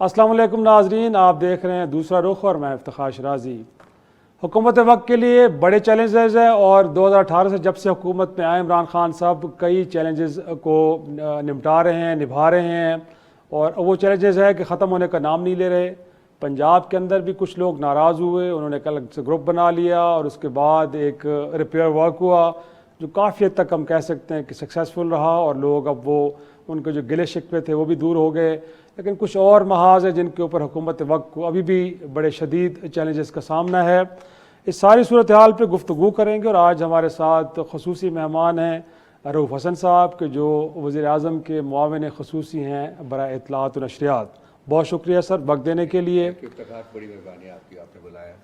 السلام علیکم ناظرین، آپ دیکھ رہے ہیں دوسرا رخ اور میں افتخار شرازی۔ حکومت وقت کے لیے بڑے چیلنجز ہیں اور 2018 سے جب سے حکومت میں آئے عمران خان صاحب کئی چیلنجز کو نمٹا رہے ہیں، نبھا رہے ہیں، اور وہ چیلنجز ہے کہ ختم ہونے کا نام نہیں لے رہے۔ پنجاب کے اندر بھی کچھ لوگ ناراض ہوئے، انہوں نے الگ سے گروپ بنا لیا اور اس کے بعد ایک ریپیئر ورک ہوا جو کافی حد تک ہم کہہ سکتے ہیں کہ سکسیسفل رہا، اور لوگ اب وہ ان کے جو گلے شکوے تھے وہ بھی دور ہو گئے۔ لیکن کچھ اور محاذ ہیں جن کے اوپر حکومت وقت کو ابھی بھی بڑے شدید چیلنجز کا سامنا ہے۔ اس ساری صورتحال پہ گفتگو کریں گے، اور آج ہمارے ساتھ خصوصی مہمان ہیں رؤوف حسن صاحب کہ جو وزیر اعظم کے معاون خصوصی ہیں برائے اطلاعات و نشریات۔ بہت شکریہ سر وقت دینے کے لیے۔ بڑی مہربانی آپ کی، آپ نے بلایا۔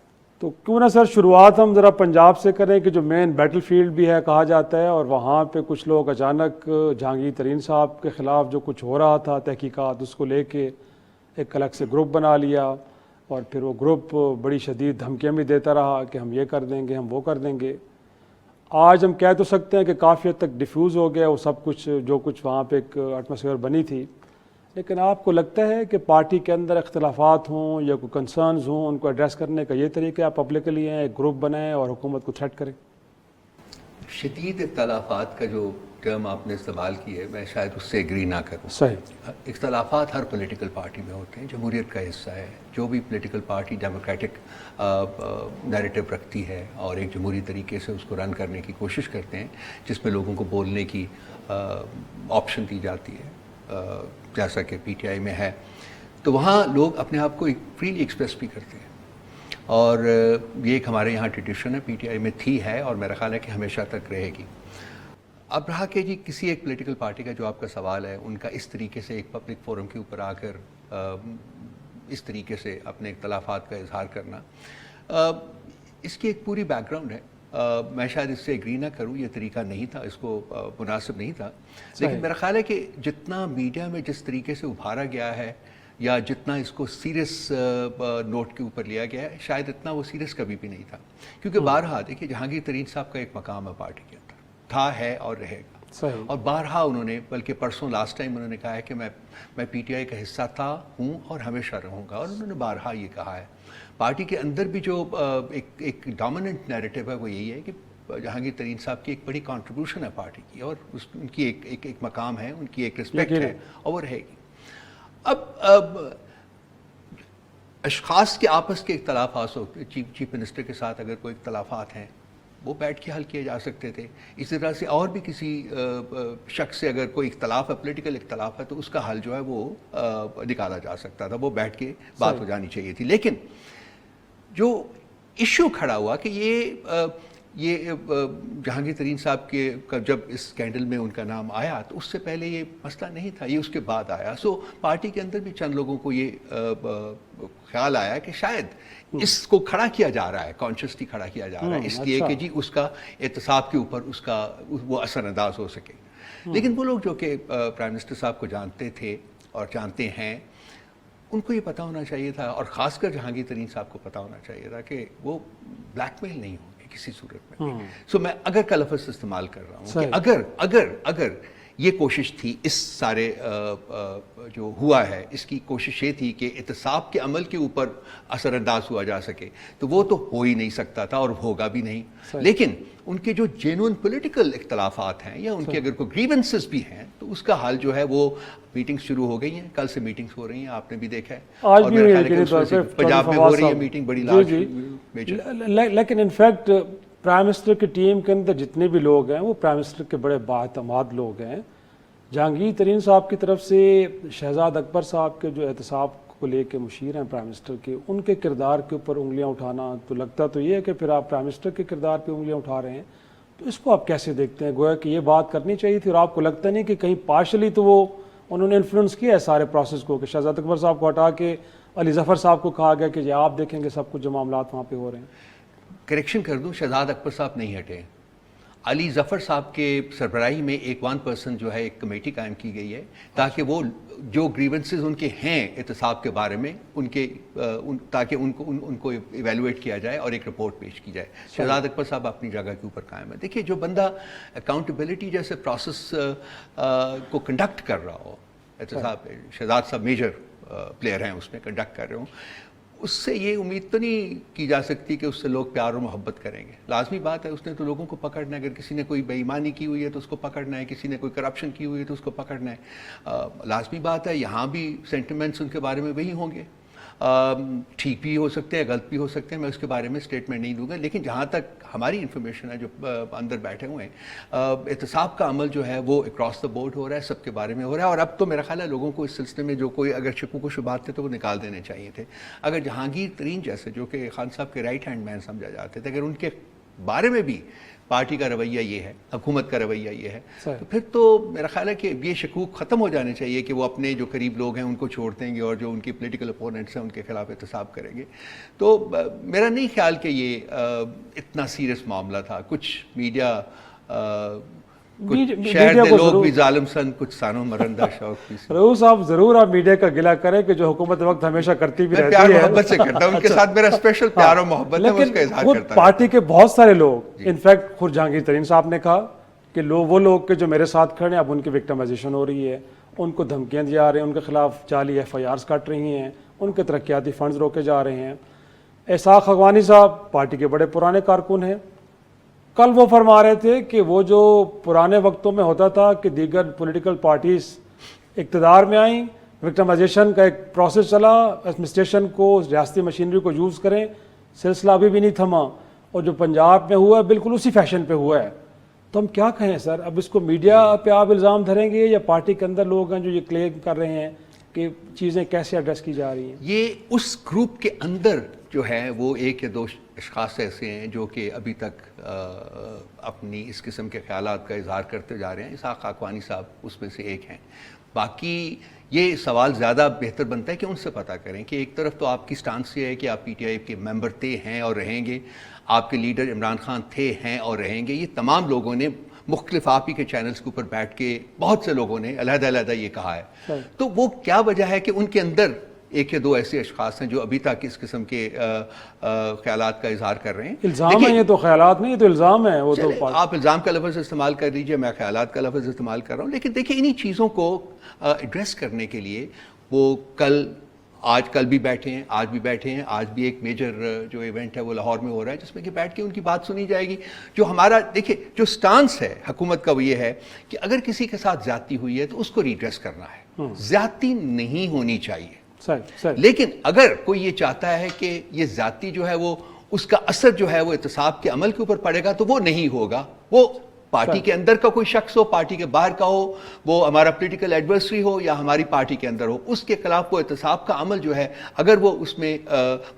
تو کیوں نہ سر شروعات ہم ذرا پنجاب سے کریں کہ جو مین بیٹل فیلڈ بھی ہے کہا جاتا ہے، اور وہاں پہ کچھ لوگ اچانک جہانگیر ترین صاحب کے خلاف جو کچھ ہو رہا تھا تحقیقات، اس کو لے کے ایک الگ سے گروپ بنا لیا، اور پھر وہ گروپ بڑی شدید دھمکیاں بھی دیتا رہا کہ ہم یہ کر دیں گے، ہم وہ کر دیں گے۔ آج ہم کہہ تو سکتے ہیں کہ کافی حد تک ڈیفیوز ہو گیا وہ سب کچھ، جو کچھ وہاں پہ ایک ایٹماسفیئر بنی تھی۔ لیکن آپ کو لگتا ہے کہ پارٹی کے اندر اختلافات ہوں یا کوئی کنسرنز ہوں، ان کو ایڈریس کرنے کا یہ طریقہ آپ پبلکلی ہیں، ایک گروپ بنائیں اور حکومت کو تھریٹ کریں؟ شدید اختلافات کا جو ٹرم آپ نے استعمال کی ہے، میں شاید اس سے ایگری نہ کروں۔ صحیح۔ اختلافات ہر پولیٹیکل پارٹی میں ہوتے ہیں، جمہوریت کا حصہ ہے۔ جو بھی پولیٹیکل پارٹی ڈیموکریٹک نیریٹو رکھتی ہے اور ایک جمہوری طریقے سے اس کو رن کرنے کی کوشش کرتے ہیں، جس میں لوگوں کو بولنے کی آپشن دی جاتی ہے، جیسا کہ پی ٹی آئی میں ہے، تو وہاں لوگ اپنے آپ کو فریلی ایکسپریس بھی کرتے ہیں، اور یہ ایک ہمارے یہاں ٹریڈیشن ہے، پی ٹی آئی میں تھی ہے، اور میرا خیال ہے کہ ہمیشہ تک رہے گی۔ اب رہا کہ جی کسی ایک پولیٹیکل پارٹی کا جو آپ کا سوال ہے، ان کا اس طریقے سے ایک پبلک فورم کے اوپر آ کر اس طریقے سے اپنے اختلافات کا اظہار کرنا، اس کی ایک پوری بیک گراؤنڈ ہے۔ میں شاید اس سے ایگری نہ کروں، یہ طریقہ نہیں تھا، اس کو مناسب نہیں تھا، لیکن میرا خیال ہے کہ جتنا میڈیا میں جس طریقے سے ابھارا گیا ہے، یا جتنا اس کو سیریس نوٹ کے اوپر لیا گیا ہے، شاید اتنا وہ سیریس کبھی بھی نہیں تھا، کیونکہ بارہا دیکھیے جہانگیر ترین صاحب کا ایک مقام ہے پارٹی کے اندر، تھا، ہے اور رہے گا۔ صحیح۔ اور بارہا انہوں نے، بلکہ پرسوں لاسٹ ٹائم انہوں نے کہا ہے کہ میں پی ٹی آئی کا حصہ تھا، ہوں اور ہمیشہ رہوں گا، اور انہوں نے بارہا یہ کہا ہے۔ پارٹی کے اندر بھی جو ایک ڈومیننٹ نیریٹو ہے وہ یہی ہے کہ جہانگیر ترین صاحب کی ایک بڑی کنٹریبیوشن ہے پارٹی کی، اور ان کی ایک مقام ہے، ان کی ایک رسپیکٹ ہے، اور وہ رہے گی۔ اب اشخاص کے آپس کے اختلافات ہوتے ہیں، چیف منسٹر کے ساتھ اگر کوئی اختلافات ہیں وہ بیٹھ کے حل کیے جا سکتے تھے، اسی طرح سے اور بھی کسی شخص سے اگر کوئی اختلاف ہے، پولیٹیکل اختلاف ہے، تو اس کا حل جو ہے وہ نکالا جا سکتا تھا، وہ بیٹھ کے بات ہو جانی چاہیے تھی۔ لیکن جو ایشو کھڑا ہوا کہ یہ جہانگیر ترین صاحب کے جب اس اسکینڈل میں ان کا نام آیا، تو اس سے پہلے یہ مسئلہ نہیں تھا، یہ اس کے بعد آیا۔ سو پارٹی کے اندر بھی چند لوگوں کو یہ خیال آیا کہ شاید اس کو کھڑا کیا جا رہا ہے، کانشیسلی کھڑا کیا جا رہا ہے، اس لیے کہ جی اس کا احتساب کے اوپر اس کا وہ اثر انداز ہو سکے۔ لیکن وہ لوگ جو کہ پرائم منسٹر صاحب کو جانتے تھے اور جانتے ہیں، ان کو یہ پتہ ہونا چاہیے تھا، اور خاص کر جہانگیر ترین صاحب کو پتہ ہونا چاہیے تھا کہ وہ بلیک میل نہیں ہوں گے کسی صورت میں۔ سو میں اگر کا لفظ استعمال کر رہا ہوں کہ اگر یہ کوشش تھی، اس سارے جو ہوا ہے اس کی کوشش یہ تھی کہ احتساب کے عمل کے اوپر اثر انداز ہوا جا سکے، تو وہ تو ہو ہی نہیں سکتا تھا اور ہوگا بھی نہیں۔ لیکن ان کے جو جینوئن پولیٹیکل اختلافات ہیں، یا ان کے اگر کوئی گریونسز بھی ہیں، تو اس کا حال جو ہے وہ میٹنگز شروع ہو گئی ہیں، کل سے میٹنگز ہو رہی ہیں، آپ نے بھی دیکھا ہے، اور میرے خیال ہے کہ پنجاب میں ہو رہی ہے میٹنگ بڑی لارج میجر۔ لیکن انفیکٹ پرائم منسٹر کی ٹیم کے اندر جتنے بھی لوگ ہیں وہ پرائم منسٹر کے بڑے بااعتماد لوگ ہیں۔ جہانگیر ترین صاحب کی طرف سے شہزاد اکبر صاحب کے جو احتساب کو لے کے مشیر ہیں پرائم منسٹر کے، ان کے کردار کے اوپر انگلیاں اٹھانا، تو لگتا تو یہ ہے کہ پھر آپ پرائم منسٹر کے کردار پہ انگلیاں اٹھا رہے ہیں، تو اس کو آپ کیسے دیکھتے ہیں؟ گویا کہ یہ بات کرنی چاہیے تھی، اور آپ کو لگتا نہیں کہ کہیں پارشلی تو وہ انہوں نے انفلوئنس کیا ہے سارے پروسیس کو، کہ شہزاد اکبر صاحب کو ہٹا کے علی ظفر صاحب کو کہا گیا کہ یہ آپ دیکھیں گے سب کچھ جو معاملات وہاں پہ ہو رہے ہیں؟ کریکشن کر دوں، شہزاد اکبر صاحب نہیں ہٹے، علی ظفر صاحب کے سربراہی میں ایک 1% جو ہے ایک کمیٹی قائم کی گئی ہے، تاکہ وہ جو گریونسز ان کے ہیں احتساب کے بارے میں تاکہ ان کو ایویلویٹ کیا جائے اور ایک رپورٹ پیش کی جائے۔ شہزاد اکبر صاحب اپنی جگہ کے اوپر قائم ہے۔ دیکھیے جو بندہ اکاؤنٹیبلٹی جیسے پروسیس کو کنڈکٹ کر رہا ہو، احتساب شہزاد صاحب میجر پلیئر ہیں اس میں کنڈکٹ کر رہے ہوں، اس سے یہ امید تو نہیں کی جا سکتی کہ اس سے لوگ پیار و محبت کریں گے. لازمی بات ہے اس نے تو لوگوں کو پکڑنا ہے، اگر کسی نے کوئی بے ایمانی کی ہوئی ہے تو اس کو پکڑنا ہے، کسی نے کوئی کرپشن کی ہوئی ہے تو اس کو پکڑنا ہے. لازمی بات ہے یہاں بھی سینٹیمنٹس ان کے بارے میں وہی ہوں گے، ٹھیک بھی ہو سکتے ہیں، غلط بھی ہو سکتے ہیں، میں اس کے بارے میں اسٹیٹمنٹ نہیں دوں گا. لیکن جہاں تک ہماری انفارمیشن ہے جو اندر بیٹھے ہوئے ہیں، احتساب کا عمل جو ہے وہ اکراس دا بورڈ ہو رہا ہے، سب کے بارے میں ہو رہا ہے. اور اب تو میرا خیال ہے لوگوں کو اس سلسلے میں جو کوئی اگر شکوک و شبہات تھے تو وہ نکال دینے چاہیے تھے. اگر جہانگیر ترین جیسے جو کہ خان صاحب کے رائٹ ہینڈ مین سمجھا جاتے تھے، اگر ان کے بارے میں بھی پارٹی کا رویہ یہ ہے، حکومت کا رویہ یہ ہے، تو پھر تو میرا خیال ہے کہ یہ شکوک ختم ہو جانے چاہیے کہ وہ اپنے جو قریب لوگ ہیں ان کو چھوڑ دیں گے اور جو ان کی پولیٹیکل اپوننٹس ہیں ان کے خلاف احتساب کریں گے. تو میرا نہیں خیال کہ یہ اتنا سیریس معاملہ تھا. کچھ میڈیا شہر دے لوگ بھی ظالم سن، کچھ سانو مرندہ شوق بھی سن. رؤوف صاحب ضرور آپ میڈیا کا گلہ کریں کہ جو حکومت وقت ہمیشہ کرتی بھی رہتی ہے. پیار محبت سے کرتا ہوں، ان کے ساتھ میرا اسپیشل پیار و محبت ہے، اس کا اظہار کرتا لیکن پارٹی کے بہت سارے لوگ، انفیکٹ خود جہانگیر ترین صاحب نے کہا کہ وہ لوگ کہ جو میرے ساتھ کھڑے ہیں اب ان کی وکٹمائزیشن ہو رہی ہے، ان کو دھمکیاں دی جا رہی ہیں، ان کے خلاف جعلی FIRs کٹ رہی ہیں، ان کے ترقیاتی فنڈز روکے جا رہے ہیں. اسحاق حقوانی صاحب پارٹی کے بڑے پرانے کارکن ہیں، کل وہ فرما رہے تھے کہ وہ جو پرانے وقتوں میں ہوتا تھا کہ دیگر پولیٹیکل پارٹیز اقتدار میں آئیں، وکٹمائزیشن کا ایک پروسیس چلا، ایڈمنسٹریشن کو ریاستی مشینری کو یوز کریں، سلسلہ ابھی بھی نہیں تھما، اور جو پنجاب میں ہوا ہے بالکل اسی فیشن پہ ہوا ہے. تو ہم کیا کہیں سر؟ اب اس کو میڈیا پہ آپ الزام دھریں گے یا پارٹی کے اندر لوگ ہیں جو یہ کلیم کر رہے ہیں کہ چیزیں کیسے ایڈریس کی جا رہی ہیں؟ یہ اس گروپ کے اندر جو ہے وہ ایک یا دو اشخاص ایسے ہیں جو کہ ابھی تک اپنی اس قسم کے خیالات کا اظہار کرتے جا رہے ہیں. اسحاق حقوانی صاحب اس میں سے ایک ہیں. باقی یہ سوال زیادہ بہتر بنتا ہے کہ ان سے پتہ کریں کہ ایک طرف تو آپ کی سٹانس یہ ہے کہ آپ PTI کے ممبر تھے، ہیں اور رہیں گے، آپ کے لیڈر عمران خان تھے، ہیں اور رہیں گے. یہ تمام لوگوں نے مختلف آپ ہی کے چینلز کے اوپر بیٹھ کے بہت سے لوگوں نے علیحدہ علیحدہ یہ کہا ہے. تو وہ کیا وجہ ہے کہ ان کے اندر ایک یا دو ایسے اشخاص ہیں جو ابھی تک اس قسم کے خیالات کا اظہار کر رہے ہیں؟ الزام ہے، یہ تو خیالات نہیں، یہ تو الزام ہے. وہ تو آپ الزام کا لفظ استعمال کر لیجئے، میں خیالات کا لفظ استعمال کر رہا ہوں. لیکن دیکھیں انہی چیزوں کو ایڈریس کرنے کے لیے وہ کل بھی بیٹھے ہیں، آج بھی بیٹھے ہیں. آج بھی ایک میجر جو ایونٹ ہے وہ لاہور میں ہو رہا ہے جس میں کہ بیٹھ کے ان کی بات سنی جائے گی. جو ہمارا دیکھیں جو سٹانس ہے حکومت کا وہ یہ ہے کہ اگر کسی کے ساتھ زیادتی ہوئی ہے تو اس کو ریڈریس کرنا ہے، زیادتی نہیں ہونی چاہیے. لیکن اگر کوئی یہ چاہتا ہے کہ یہ زیادتی جو ہے وہ اس کا اثر جو ہے وہ احتساب کے عمل کے اوپر پڑے گا تو وہ نہیں ہوگا. وہ پارٹی کے اندر کا کوئی شخص ہو، پارٹی کے باہر کا ہو، وہ ہمارا پولیٹیکل ایڈورسری ہو یا ہماری پارٹی کے اندر ہو، اس کے خلاف وہ احتساب کا عمل جو ہے اگر وہ اس میں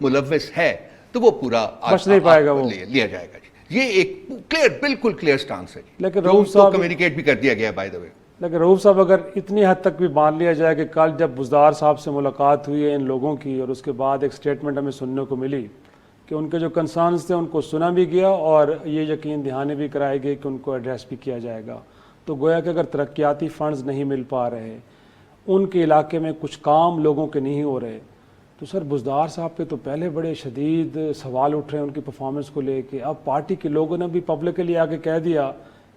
ملوث ہے تو وہ پورا بچ نہیں پائے گا، وہ لیا جائے گا. یہ ایک کلیئر بالکل کلیئر سٹانس ہے، لیکن رؤوف صاحب کمیونیکیٹ بھی کر دیا گیا بائی دا وے. لیکن رؤوف صاحب اگر اتنی حد تک بھی مان لیا جائے کہ کل جب بزدار صاحب سے ملاقات ہوئی ہے ان لوگوں کی اور اس کے بعد ایک سٹیٹمنٹ ہمیں سننے کو ملی کہ ان کے جو کنسرنز تھے ان کو سنا بھی گیا اور یہ یقین دہانی بھی کرائے گئی کہ ان کو ایڈریس بھی کیا جائے گا، تو گویا کہ اگر ترقیاتی فنڈز نہیں مل پا رہے، ان کے علاقے میں کچھ کام لوگوں کے نہیں ہو رہے، تو سر بزدار صاحب پہ تو پہلے بڑے شدید سوال اٹھ رہے ہیں ان کی پرفارمنس کو لے کے. اب پارٹی کے لوگوں نے بھی پبلکلی آ کے کہہ دیا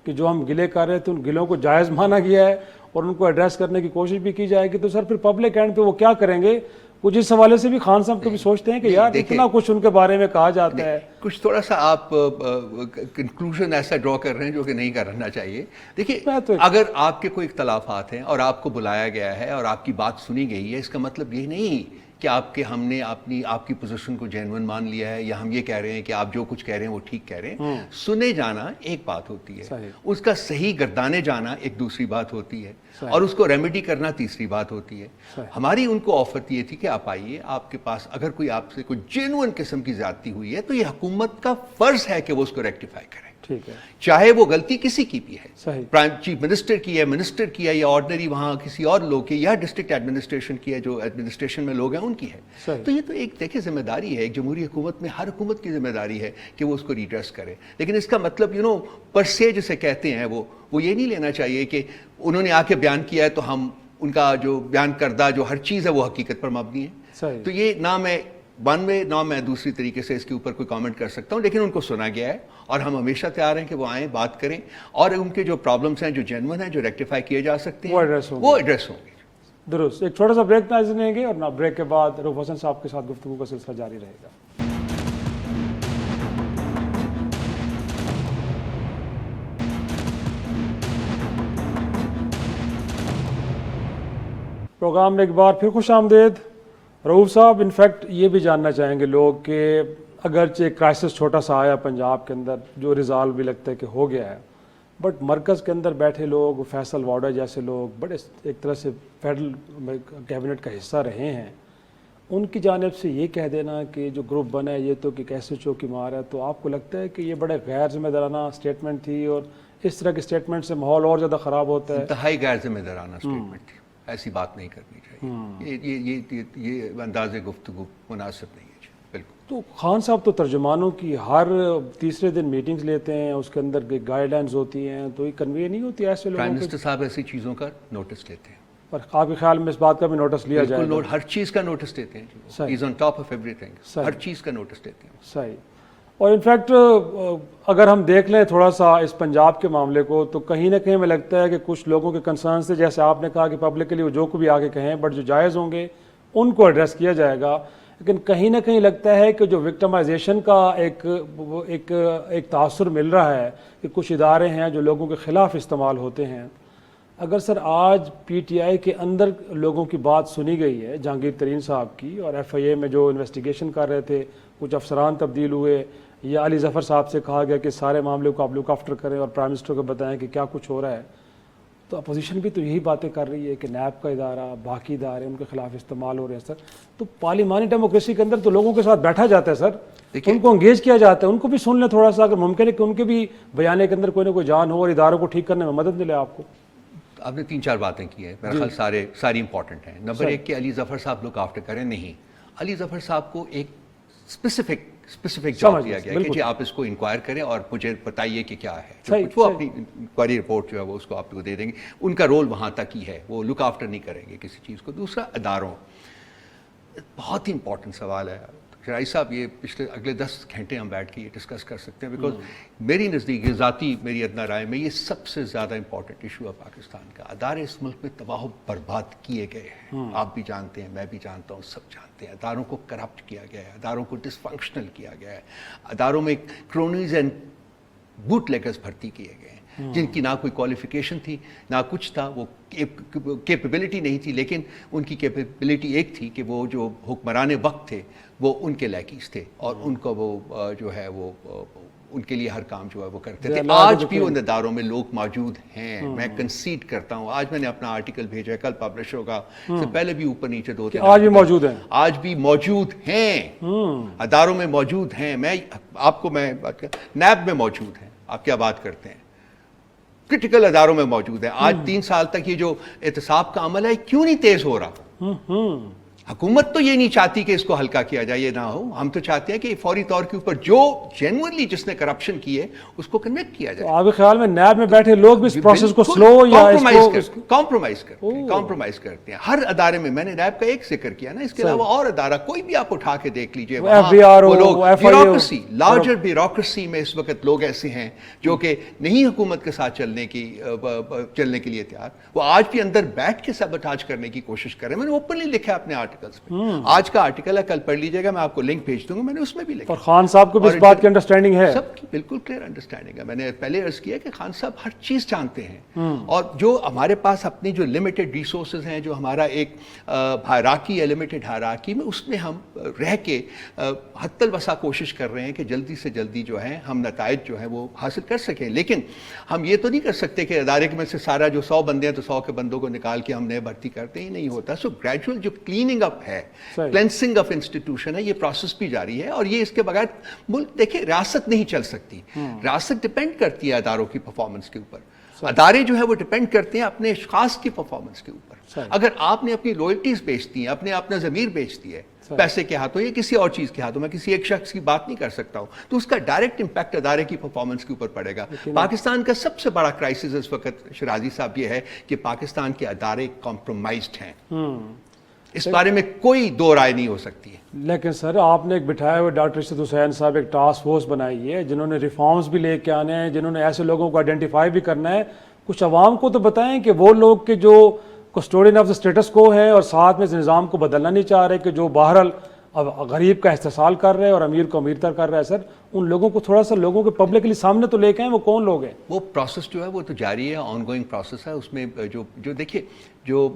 کہ جو ہم گلے کر رہے تھے ان گلوں کو جائز مانا گیا ہے اور ان کو ایڈریس کرنے کی کوشش بھی کی جائے گی. تو سر پھر پبلک اینڈ پہ وہ کیا کریں گے؟ کچھ اس حوالے سے بھی خان صاحب کبھی سوچتے ہیں کہ یار اتنا کچھ ان کے بارے میں کہا جاتا ہے؟ کچھ تھوڑا سا آپ کنکلوژن ایسا ڈرا کر رہے ہیں جو کہ نہیں کرنا چاہیے. دیکھیے اگر آپ کے کوئی اختلافات ہیں اور آپ کو بلایا گیا ہے اور آپ کی بات سنی گئی ہے، اس کا مطلب یہ نہیں کہ ہم نے آپ کی پوزیشن کو جینون مان لیا ہے یا ہم یہ کہہ رہے ہیں کہ آپ جو کچھ کہہ رہے ہیں وہ ٹھیک کہہ رہے ہیں. سنے جانا ایک بات ہوتی ہے، اس کا صحیح گردانے جانا ایک دوسری بات ہوتی ہے، اور اس کو ریمیڈی کرنا تیسری بات ہوتی ہے. ہماری ان کو آفر یہ تھی کہ آپ آئیے، آپ کے پاس اگر کوئی آپ سے کوئی جینون قسم کی زیادتی ہوئی ہے تو یہ حکومت کا فرض ہے کہ وہ اس کو ریکٹیفائی کرے، چاہے وہ غلطی کسی کی بھی ہے، پرائم چیف منسٹر کی ہے، منسٹر کی ہے، یا آرڈنری وہاں کسی اور لوگ کی، یا ڈسٹرکٹ ایڈمنسٹریشن کی ہے، جو ایڈمنسٹریشن میں لوگ ہیں ان کی ہے. تو یہ تو ایک دیکھیں ذمہ داری ہے، ایک جمہوری حکومت میں ہر حکومت کی ذمہ داری ہے کہ وہ اس کو ریڈریس کرے. لیکن اس کا مطلب پر سے جسے کہتے ہیں وہ یہ نہیں لینا چاہیے کہ انہوں نے آ کے بیان کیا ہے تو ہم ان کا جو بیان کردہ جو ہر چیز ہے وہ حقیقت پر مبنی ہے. تو یہ نہ میں ون وے نہ میں دوسری طریقے سے اس کے اوپر کوئی کامنٹ کر سکتا ہوں. لیکن ان کو سنا گیا ہے اور ہم ہمیشہ تیار ہیں کہ وہ آئیں، بات کریں، اور ان کے جو پرابلمس ہیں جو جینون ہیں جو ریکٹیفائی کیے جا سکتے ہیں وہ ایڈریس ہوں گے. درست. ایک چھوٹا سا بریک ناظرین لیں گے اور بریک کے بعد رؤف حسن صاحب کے ساتھ گفتگو کا سلسلہ جاری رہے گا. پروگرام میں ایک بار پھر خوش آمدید. رؤف صاحب، انفیکٹ یہ بھی جاننا چاہیں گے لوگ کہ اگرچہ کرائسس چھوٹا سا آیا پنجاب کے اندر جو ریزالو بھی لگتا ہے کہ ہو گیا ہے، بٹ مرکز کے اندر بیٹھے لوگ، فیصل واڈا جیسے لوگ بڑے ایک طرح سے فیڈرل کیبنٹ کا حصہ رہے ہیں، ان کی جانب سے یہ کہہ دینا کہ جو گروپ بنا ہے یہ تو کہ کیسے چوکی مار ہے، تو آپ کو لگتا ہے کہ یہ بڑے غیر ذمہ دارانہ اسٹیٹمنٹ تھی اور اس طرح کے اسٹیٹمنٹ سے ماحول اور زیادہ خراب ہوتا ہے؟ انتہائی غیر ذمہ دارانہ اسٹیٹمنٹ تھی. ایسی بات نہیں کرنی چاہیے. یہ انداز گفتگو مناسب نہیں ہے. بالکل. تو خان صاحب تو ترجمانوں کی ہر تیسرے دن میٹنگز لیتے ہیں، اس کے اندر گائیڈ لائنز ہوتی ہیں، تو یہ کنوے نہیں ہوتی ایسے لوگوں پرائم کو؟ منسٹر صاحب ایسی چیزوں کا نوٹس لیتے ہیں. پر آپ کے خیال میں اس بات کا بھی نوٹس لیا جائے گا؟ ہر چیز کا نوٹس دیتے ہیں. صحیح. از آن ٹاپ آف ایوری تھنگ. ہر چیز کا نوٹس دیتے ہیں. صحیح. اور انفیکٹ اگر ہم دیکھ لیں تھوڑا سا اس پنجاب کے معاملے کو، تو کہیں نہ کہیں ہمیں لگتا ہے کہ کچھ لوگوں کے کنسرنس سے، جیسے آپ نے کہا کہ پبلکلی وہ جو کو بھی آگے کہیں، بٹ جو جائز ہوں گے ان کو ایڈریس کیا جائے گا. لیکن کہیں نہ کہیں لگتا ہے کہ جو وکٹمائزیشن کا ایک تاثر مل رہا ہے کہ کچھ ادارے ہیں جو لوگوں کے خلاف استعمال ہوتے ہیں. اگر سر آج پی ٹی آئی کے اندر لوگوں کی بات سنی گئی ہے، جہانگیر ترین صاحب کی، اور ایف آئی اے میں جو انویسٹیگیشن کر رہے تھے کچھ افسران تبدیل ہوئے، یا علی ظفر صاحب سے کہا گیا کہ سارے معاملے کو آپ لک آفٹر کریں اور پرائم منسٹر کو بتائیں کہ کیا کچھ ہو رہا ہے، تو اپوزیشن بھی تو یہی باتیں کر رہی ہے کہ نیب کا ادارہ، باقی ادارے ان کے خلاف استعمال ہو رہے ہیں. سر تو پارلیمانی ڈیموکریسی کے اندر تو لوگوں کے ساتھ بیٹھا جاتا ہے سر، ان کو انگیج کیا جاتا ہے، ان کو بھی سن لیں تھوڑا سا، اگر ممکن ہے کہ ان کے بھی بیانے کے اندر کوئی نہ کوئی جان ہو اور اداروں کو ٹھیک کرنے میں مدد ملے آپ کو. آپ نے 3-4 باتیں کی ہیں، میرا خیال ساری امپورٹنٹ ہیں. نمبر 1 کہ علی ظفر صاحب لک آفٹر کریں. نہیں، علی ظفر صاحب کو ایک اسپیسیفک جاب دیا گیا کہ جی آپ اس کو انکوائر کریں اور مجھے بتائیے کہ کیا ہے. وہ اپنی انکوائری رپورٹ جو ہے وہ اس کو آپ کو دے دیں گے. ان کا رول وہاں تک ہی ہے، وہ لک آفٹر نہیں کریں گے کسی چیز کو. دوسرا، اداروں، بہت ہی امپورٹنٹ سوال ہے. شرائی صاحب، یہ اگلے 10 گھنٹے ہم بیٹھ کے یہ ڈسکس کر سکتے ہیں، بیکاز میری نزدیک، یہ ذاتی میری ادنا رائے میں، یہ سب سے زیادہ امپورٹنٹ ایشو ہے پاکستان کا. ادارے اس ملک میں تباہ و برباد کیے گئے ہیں. آپ بھی جانتے ہیں، میں بھی جانتا ہوں، سب جانتے ہیں. اداروں کو کرپٹ کیا گیا ہے، اداروں کو ڈس فنکشنل کیا گیا ہے، اداروں میں کرونیز اینڈ بوٹ لیگرز بھرتی کیے گئے ہیں جن کی نہ کوئی کوالیفیکیشن تھی، نہ کچھ تھا. وہ کیپیبلٹی نہیں تھی، لیکن ان کی کیپیبلٹی ایک تھی کہ وہ جو حکمران وقت تھے وہ ان کے لائکیز تھے، اور ان کو وہ جو ہے وہ ان کے لیے ہر کام جو ہے وہ کرتے تھے. آج بھی ان اداروں میں لوگ موجود ہیں. میں کنسیڈ کرتا ہوں. آج میں نے اپنا آرٹیکل بھیجا ہے، کل پبلش ہوگا، اس سے پہلے بھی اوپر نیچے 2-3 آج بھی موجود ہیں. آج بھی موجود ہیں، اداروں میں موجود ہیں. میں آپ کو نیب میں موجود ہیں. آپ کیا بات کرتے ہیں؟ کرٹیکل اداروں میں موجود ہیں. آج 3 سال تک یہ جو احتساب کا عمل ہے کیوں نہیں تیز ہو رہا؟ حکومت تو یہ نہیں چاہتی کہ اس کو ہلکا کیا جائے، یہ نہ ہو. ہم تو چاہتے ہیں کہ فوری طور کے اوپر جو جینوئنلی جس نے کرپشن کی ہے اس کو کنوکٹ کیا جائے. آپ کے خیال میں نیب میں بیٹھے لوگ بھی اس پروسیس کو سلو یا کمپرومائز کرتے ہیں ہر ادارے میں. میں نے نیب کا ایک ذکر کیا نا، اس کے علاوہ اور ادارہ کوئی بھی آپ اٹھا کے دیکھ لیجئے، بیوروکریسی، لارجر بیوروکریسی میں اس وقت لوگ ایسے ہیں جو کہ نہیں حکومت کے ساتھ چلنے کے لیے تیار. وہ آج بھی اندر بیٹھ کے سیبوٹاج کرنے کی کوشش کر رہے ہیں. میں نے اوپنلی لکھا ہے اپنے آج کا آرٹیکل ہے، کل پڑھ لیجئے گا، میں آپ کو لنک بھیج دوں گا. میں نے اس میں بھی لکھا. اور خان صاحب کو بھی اس بات کی انڈرسٹینڈنگ ہے؟ سب کی بالکل کلیئر انڈرسٹینڈنگ ہے. میں نے پہلے عرض کیا کہ خان صاحب ہر چیز جانتے ہیں، اور جو ہمارے پاس اپنی جو لمیٹڈ ریسورسز ہیں، جو ہمارا ایک ہائراکی ہے، لمیٹڈ ہائراکی میں، اس میں ہم رہ کے حتی الوسع کوشش کر رہے ہیں کہ جلدی سے جلدی جو ہے ہم نتائج جو ہیں وہ حاصل کر سکیں. لیکن ہم یہ تو نہیں کر سکتے کہ ادارے میں سے سارا جو 100 بندے ہیں تو 100 کے بندوں کو نکال کے ہم نئے بھرتی کرتے ہی نہیں ہوتا. سو گریجول جو کلیننگ اپ ہے، کلینسنگ آف انسٹیٹیوشن ہے، یہ پروسیس بھی جاری ہے. اور یہ اس کے بغیر ملک، دیکھیں، ریاست نہیں چل سکتی. ریاست ڈیپینڈ کرتی ہے اداروں کی پرفارمنس کے اوپر. ادارے جو ہے وہ ڈیپینڈ کرتے ہیں اپنے اشخاص کی پرفارمنس کے اوپر. اگر آپ نے اپنی لوئلٹیز بیچ دی ہیں، اپنا ضمیر بیچ دی ہے پیسے کے ہاتھوں یا کسی اور چیز کے ہاتھوں، میں کسی ایک شخص کی بات نہیں کر سکتا ہوں، تو اس کا ڈائریکٹ امپیکٹ ادارے کی پرفارمنس کے اوپر پڑے گا. پاکستان کا سب سے بڑا کرائسس اس وقت شرازی صاحب یہ ہے کہ پاکستان کے ادارے کمپرومائزڈ ہیں. اس بارے میں کوئی دو رائے نہیں ہو سکتی ہے. لیکن سر آپ نے ایک بٹھائے ہوئے ڈاکٹر رشید حسین صاحب ایک ٹاسک فورس بنائی ہے جنہوں نے ریفارمز بھی لے کے آنے ہیں، جنہوں نے ایسے لوگوں کو آئیڈینٹیفائی بھی کرنا ہے. کچھ عوام کو تو بتائیں کہ وہ لوگ کہ جو کسٹوڈین آف دا اسٹیٹس کو ہیں اور ساتھ میں اس نظام کو بدلنا نہیں چاہ رہے کہ جو بہرحال اب غریب کا استحصال کر رہے ہیں اور امیر کو امیر تر کر رہا ہے. سر ان لوگوں کو تھوڑا سا لوگوں کے پبلکلی سامنے تو لے کے آئیں, وہ کون لوگ ہیں؟ وہ پروسیس جو ہے وہ تو جاری ہے, آن گوئنگ پروسیس ہے. اس میں جو دیکھیے جو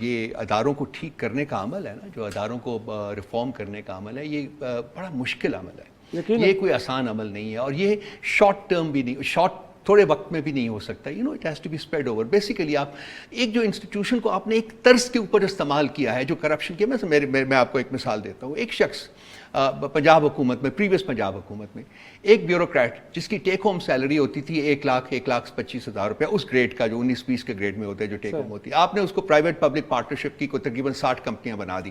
یہ اداروں کو ٹھیک کرنے کا عمل ہے نا, جو اداروں کو ریفارم کرنے کا عمل ہے, یہ بڑا مشکل عمل ہے. یہ کوئی آسان عمل نہیں ہے اور یہ شارٹ ٹرم بھی نہیں, شارٹ تھوڑے وقت میں بھی نہیں ہو سکتا. It has to be spread over. Basically آپ ایک جو انسٹیٹیوشن کو آپ نے ایک طرز کے اوپر استعمال کیا ہے جو کرپشن کی, میں آپ کو ایک مثال دیتا ہوں. ایک شخص پنجاب حکومت میں, پریویس پنجاب حکومت میں, ایک بیوروکریٹ جس کی ٹیک ہوم سیلری ہوتی تھی 1,25,000 روپیہ, اس گریڈ کا جو 19-20 کے گریڈ میں ہوتا ہے جو ٹیک ہوم ہوتی ہے, آپ نے اس کو پرائیویٹ پبلک پارٹنرشپ کی کو تقریباً 60 کمپنیاں بنا دی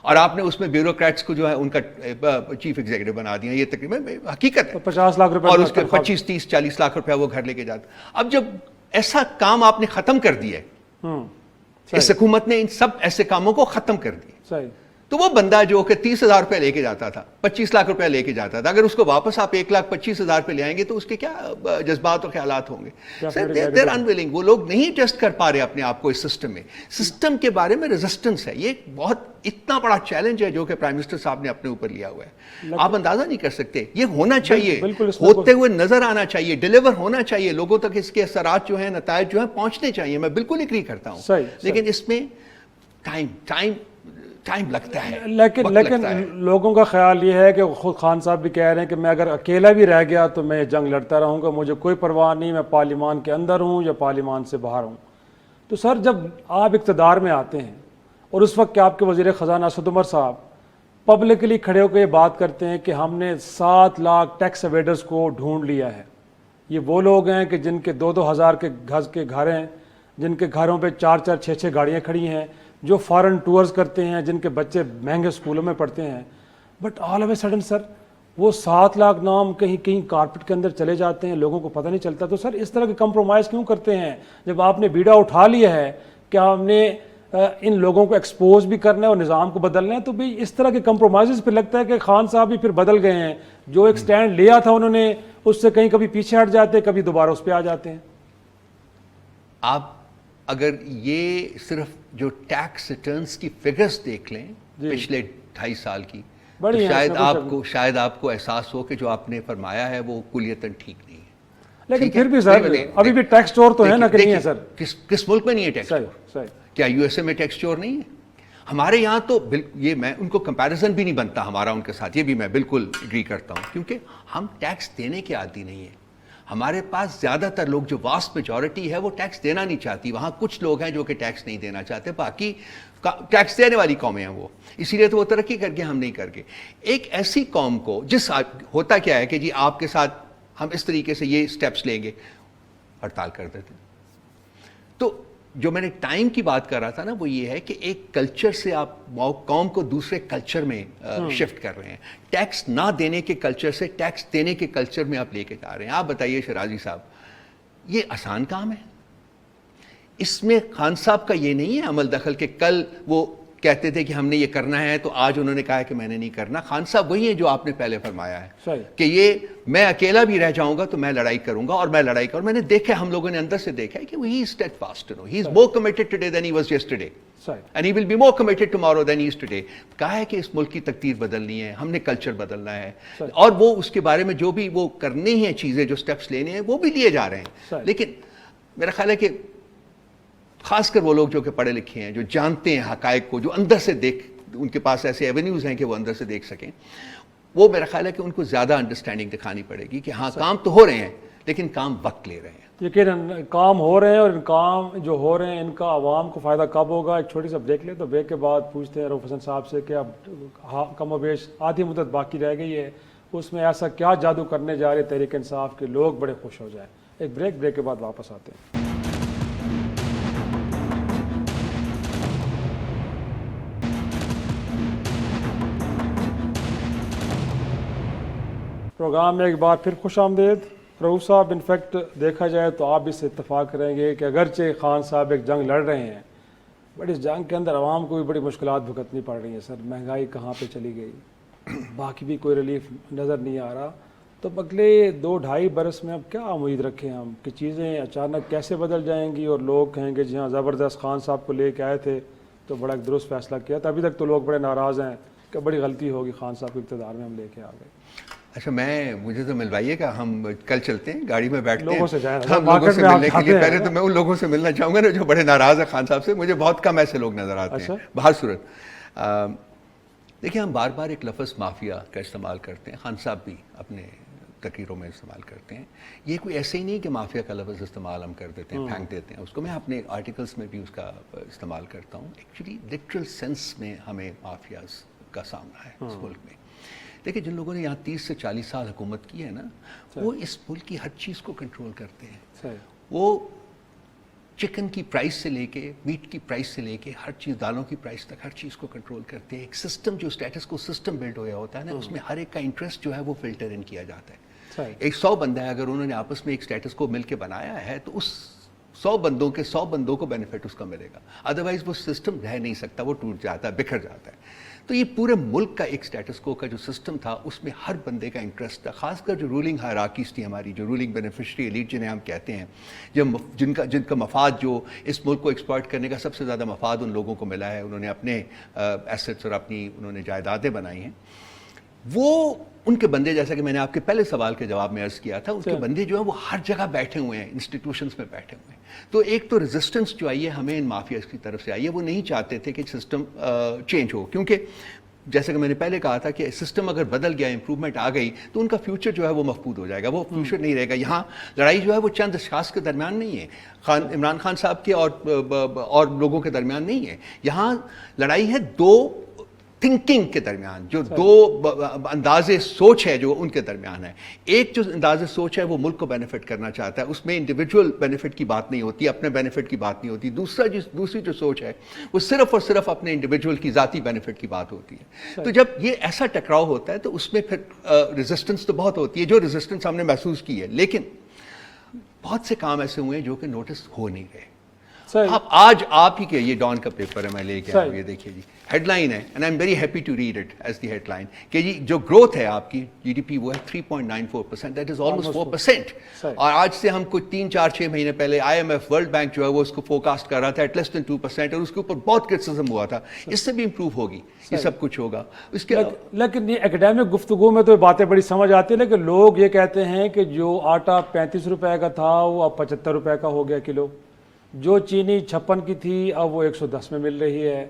اور آپ نے اس میں بیوروکریٹس کو جو ہے ان کا چیف ایگزیکٹو بنا دیا. یہ تقریباً حقیقت ہے. 50 لاکھ روپے اور اس کے 25, 30, 40 لاکھ روپیہ وہ گھر لے کے جاتا. اب جب ایسا کام آپ نے ختم کر دیا ہے, اس حکومت نے ان سب ایسے کاموں کو ختم کر دیا, تو وہ بندہ جو کہ 30,000 روپے لے کے جاتا تھا, 25 لاکھ روپے لے کے جاتا تھا, اگر اس کو واپس آپ 1,25,000 روپے لے آئیں گے تو اس کے کیا جذبات اور خیالات ہوں گے؟ they're unwilling. وہ لوگ نہیں ٹیسٹ کر پا رہے اپنے آپ کو اس سسٹم میں. سسٹم کے بارے میں ریزسٹنس ہے. یہ بہت اتنا بڑا چیلنج ہے جو کہ پرائم منسٹر صاحب نے اپنے اوپر لیا ہوا ہے. آپ اندازہ نہیں کر سکتے. یہ ہونا چاہیے, ہوتے ہوئے نظر آنا چاہیے, ڈیلیور ہونا چاہیے, لوگوں تک اس کے اثرات جو ہیں, نتائج جو ہیں پہنچنے چاہیے. میں بالکل اگری کرتا ہوں, لیکن اس میں ٹائم لگتا ہے. لیکن لوگوں کا خیال یہ ہے کہ خود خان صاحب بھی کہہ رہے ہیں کہ میں اگر اکیلا بھی رہ گیا تو میں جنگ لڑتا رہوں گا, مجھے کوئی پرواہ نہیں, میں پارلیمان کے اندر ہوں یا پارلیمان سے باہر ہوں. تو سر جب آپ اقتدار میں آتے ہیں اور اس وقت کہ آپ کے وزیر خزانہ اسد عمر صاحب پبلکلی کھڑے ہو کے یہ بات کرتے ہیں کہ ہم نے 7 لاکھ ٹیکس ایویڈرز کو ڈھونڈ لیا ہے, یہ وہ لوگ ہیں کہ جن کے 2-2 ہزار کے گز کے گھر ہیں, جن کے گھروں پہ 4-4, 6-6 گاڑیاں کھڑی ہیں, جو فارن ٹورز کرتے ہیں, جن کے بچے مہنگے اسکولوں میں پڑھتے ہیں, but all of a sudden sir وہ 7 لاکھ نام کہیں کارپٹ کے اندر چلے جاتے ہیں, لوگوں کو پتہ نہیں چلتا. تو سر اس طرح کے کمپرومائز کیوں کرتے ہیں جب آپ نے بیڑا اٹھا لیا ہے کہ ہم نے ان لوگوں کو ایکسپوز بھی کرنا ہے اور نظام کو بدلنا ہے؟ تو بھی اس طرح کے کمپرومائزز پہ لگتا ہے کہ خان صاحب بھی پھر بدل گئے ہیں, جو ایک سٹینڈ لیا تھا انہوں نے اس سے کہیں کبھی پیچھے ہٹ جاتے, کبھی دوبارہ اس پہ آ جاتے ہیں. آپ اگر یہ صرف جو ٹیکس ریٹرنز کی فگرز دیکھ لیں پچھلے 2.5 سال کی, تو شاید آپ کو احساس ہو کہ جو آپ نے فرمایا ہے وہ کلیتاً ٹھیک نہیں ہے. لیکن پھر بھی سر ابھی بھی ٹیکس چور تو ہے نا, کہ نہیں ہے سر؟ کس ملک میں نہیں ہے ٹیکس چور؟ کیا یو ایس اے میں ٹیکس چور نہیں ہے؟ ہمارے یہاں تو یہ میں ان کو کمپیریزن بھی نہیں بنتا ہمارا ان کے ساتھ, یہ بھی میں بالکل اگری کرتا ہوں, کیونکہ ہم ٹیکس دینے کے عادی نہیں ہیں. ہمارے پاس زیادہ تر لوگ, جو واسٹ میجورٹی ہے, وہ ٹیکس دینا نہیں چاہتی. وہاں کچھ لوگ ہیں جو کہ ٹیکس نہیں دینا چاہتے, باقی ٹیکس دینے والی قومیں ہیں وہ, اسی لیے تو وہ ترقی کر کے ہم نہیں کر کے. ایک ایسی قوم کو ہوتا کیا ہے کہ جی آپ کے ساتھ ہم اس طریقے سے یہ سٹیپس لیں گے, ہڑتال کر دیتے. تو جو میں نے ٹائم کی بات کر رہا تھا نا, وہ یہ ہے کہ ایک کلچر سے آپ قوم کو دوسرے کلچر میں شفٹ کر رہے ہیں. ٹیکس نہ دینے کے کلچر سے ٹیکس دینے کے کلچر میں آپ لے کے جا رہے ہیں. آپ بتائیے شرازی صاحب, یہ آسان کام ہے؟ اس میں خان صاحب کا یہ نہیں ہے عمل دخل کہ کل وہ کہتے تھے کہ ہم نے یہ کرنا ہے تو آج انہوں نے کہا کہ میں نے نہیں کرنا. خان صاحب وہی ہیں جو آپ نے پہلے فرمایا ہے کہ یہ میں اکیلا بھی رہ جاؤں گا تو میں لڑائی کروں گا, اور میں لڑائی کروں. میں نے دیکھا, ہم لوگوں نے اندر سے دیکھا ہے کہ he is steadfast, he is more committed today than he was yesterday, and he will be more committed tomorrow than he is today. کہا ہے کہ اس ملک کی تقدیر بدلنی ہے, ہم نے کلچر بدلنا ہے, اور وہ اس کے بارے میں جو بھی وہ کرنی ہیں چیزیں, جو سٹیپس لینے ہیں, وہ بھی لیے جا رہے ہیں. لیکن میرا خیال ہے کہ خاص کر وہ لوگ جو کہ پڑھے لکھے ہیں, جو جانتے ہیں حقائق کو, جو اندر سے ان کے پاس ایسے ایونیوز ہیں کہ وہ اندر سے دیکھ سکیں, وہ میرا خیال ہے کہ ان کو زیادہ انڈرسٹینڈنگ دکھانی پڑے گی کہ ہاں کام تو ہو رہے ہیں لیکن کام وقت لے رہے ہیں. یقیناً کام ہو رہے ہیں, اور ان کام جو ہو رہے ہیں ان کا عوام کو فائدہ کب ہوگا؟ ایک چھوٹی سا بریک لیں, تو بریک کے بعد پوچھتے ہیں رؤف حسن صاحب سے کہ اب کم و بیش آدھی مدت باقی رہ گئی ہے, اس میں ایسا کیا جادو کرنے جا رہے تحریک انصاف کے لوگ بڑے خوش ہو جائیں. ایک بریک کے بعد واپس آتے ہیں. پروگرام میں ایک بار پھر خوش آمدید. رؤف صاحب, انفیکٹ دیکھا جائے تو آپ بھی سے اتفاق کریں گے کہ اگرچہ خان صاحب ایک جنگ لڑ رہے ہیں, بٹ اس جنگ کے اندر عوام کو بھی بڑی مشکلات بھگتنی پڑ رہی ہیں. سر مہنگائی کہاں پہ چلی گئی, باقی بھی کوئی ریلیف نظر نہیں آ رہا, تو اگلے 2-2.5 برس میں اب کیا امید رکھیں ہم کہ چیزیں اچانک کیسے بدل جائیں گی اور لوگ کہیں گے جی ہاں زبردست خان صاحب کو لے کے آئے تھے تو بڑا ایک درست فیصلہ کیا تھا. ابھی تک تو لوگ بڑے ناراض ہیں کہ بڑی غلطی ہوگی خان صاحب کے اقتدار میں ہم لے کے آ گئے. اچھا مجھے تو ملوائیے گا, ہم کل چلتے ہیں, گاڑی میں بیٹھتے ہیں, لوگوں سے جائیں, ہم لوگوں سے ملنے کے لیے. پہلے تو میں ان لوگوں سے ملنا چاہوں گا نا جو بڑے ناراض ہیں خان صاحب سے. مجھے بہت کم ایسے لوگ نظر آتے ہیں باہر صورت. دیکھیں ہم بار بار ایک لفظ مافیا کا استعمال کرتے ہیں, خان صاحب بھی اپنے تقریروں میں استعمال کرتے ہیں. یہ کوئی ایسے ہی نہیں کہ مافیا کا لفظ استعمال ہم کر دیتے ہیں, پھینک دیتے ہیں اس کو. میں اپنے آرٹیکلس میں بھی اس کا استعمال کرتا ہوں. ایکچولی لٹرل سینس میں ہمیں مافیاز کا سامنا ہے اس ملک میں. دیکھیں جن لوگوں نے یہاں 30 سے 40 سال حکومت کی ہے نا, وہ اس ملک کی ہر چیز کو کنٹرول کرتے ہیں. وہ چکن کی پرائس سے لے کے میٹ کی پرائس سے لے کے ہر چیز, دالوں کی پرائس تک ہر چیز کو کنٹرول کرتے ہیں. ایک سسٹم جو اسٹیٹس کو سسٹم بلڈ ہوا ہوتا ہے نا, اس میں ہر ایک کا انٹرسٹ جو ہے وہ فلٹر ان کیا جاتا ہے. ایک 100 بندہ ہے, اگر انہوں نے آپس میں ایک اسٹیٹس کو مل کے بنایا ہے تو اس 100 بندوں کو بینیفٹ اس کا ملے گا. ادروائز وہ سسٹم رہ نہیں سکتا, وہ ٹوٹ جاتا ہے, بکھر جاتا ہے. تو یہ پورے ملک کا ایک اسٹیٹس کو کا جو سسٹم تھا اس میں ہر بندے کا انٹرسٹ تھا. خاص کر جو رولنگ ہائرارکیز تھی ہماری, جو رولنگ بینیفیشری ایلیٹ جنہیں ہم کہتے ہیں, جن کا مفاد, جو اس ملک کو ایکسپلائٹ کرنے کا سب سے زیادہ مفاد ان لوگوں کو ملا ہے. انہوں نے اپنے ایسٹس اور انہوں نے جائیدادیں بنائی ہیں. وہ ان کے بندے, جیسا کہ میں نے آپ کے پہلے سوال کے جواب میں عرض کیا تھا, ان کے بندے جو ہیں وہ ہر جگہ بیٹھے ہوئے ہیں, انسٹیٹیوشنز میں بیٹھے ہوئے ہیں. تو ایک تو ریزسٹنس جو آئی ہے ہمیں ان مافیاز کی طرف سے آئی ہے. وہ نہیں چاہتے تھے کہ سسٹم چینج ہو, کیونکہ جیسے کہ میں نے پہلے کہا تھا کہ سسٹم اگر بدل گیا, امپرومنٹ آ گئی, تو ان کا فیوچر جو ہے وہ مفقود ہو جائے گا, وہ فیوچر نہیں رہے گا. یہاں لڑائی جو ہے وہ چند اشخاص کے درمیان نہیں ہے, عمران خان صاحب کے اور لوگوں کے درمیان نہیں ہے. یہاں لڑائی ہے دو تھنکنگ کے درمیان, جو دو انداز سوچ ہے جو ان کے درمیان ہے. ایک جو انداز سوچ ہے وہ ملک کو بینیفٹ کرنا چاہتا ہے, اس میں انڈیویجول بینیفٹ کی بات نہیں ہوتی, اپنے بینیفٹ کی بات نہیں ہوتی. دوسری جو سوچ ہے وہ صرف اور صرف اپنے انڈیویجول کی ذاتی بینیفٹ کی بات ہوتی ہے. تو جب یہ ایسا ٹکراؤ ہوتا ہے تو اس میں پھر ریزسٹنس تو بہت ہوتی ہے, جو ریزسٹنس ہم نے محسوس کی ہے. لیکن بہت سے کام ایسے ہوئے ہیں جو کہ نوٹس ہو نہیں گئے. آج آپ ہی کے, یہ ڈان کا پیپر ہے, میں لے کے آیا, یہ دیکھیے جی, ہیڈ لائن ہے, and I am very happy to read it as the headline, کہ جی جو گروتھ ہے آپ کی جی ڈی پی وہ ہے 3.94%, دیٹ از آلموسٹ 4%. اور آج سے ہم کچھ 3-4-6 مہینے پہلے I M F, world bank جو ہے وہ اس کو فورکاسٹ کر رہا تھا ایٹ لیس دین 2%, اور اس کے اوپر بہت کرٹیسزم ہوا تھا. اس سے بھی امپروو ہوگی, یہ سب کچھ ہوگا. اس کے لیکن یہ اکیڈیمک گفتگو میں تو باتیں بڑی سمجھ آتی ہیں, لیکن لوگ یہ کہتے ہیں کہ جو آٹا 35 روپے کا تھا وہ اب 75 روپے کا ہو گیا کلو, جو چینی 56 کی تھی اب وہ 110 میں مل رہی ہے,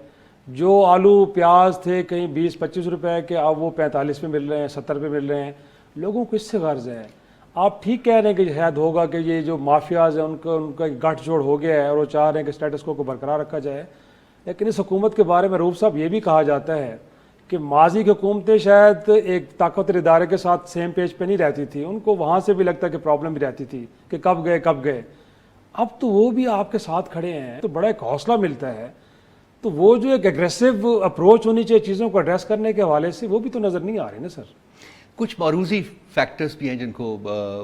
جو آلو پیاز تھے کہیں 20-25 روپے کے اب وہ 45 میں مل رہے ہیں, 70 پہ مل رہے ہیں. لوگوں کو اس سے غرض ہے. آپ ٹھیک کہہ رہے ہیں کہ شاید ہوگا کہ یہ جو مافیاز ہیں ان کا گٹھ جوڑ ہو گیا ہے اور وہ چاہ رہے ہیں کہ اسٹیٹس کو برقرار رکھا جائے. لیکن اس حکومت کے بارے میں روف صاحب یہ بھی کہا جاتا ہے کہ ماضی کی حکومتیں شاید ایک طاقتور ادارے کے ساتھ سیم پیج پہ نہیں رہتی تھی, ان کو وہاں سے بھی لگتا ہے کہ پرابلم بھی رہتی تھی کہ کب گئے. اب تو وہ بھی آپ کے ساتھ کھڑے ہیں تو بڑا ایک حوصلہ ملتا ہے. تو وہ جو ایک ایگریسو اپروچ ہونی چاہیے چیزوں کو ایڈریس کرنے کے حوالے سے, وہ بھی تو نظر نہیں آ رہی نا سر. کچھ معروضی فیکٹرز بھی ہیں جن کو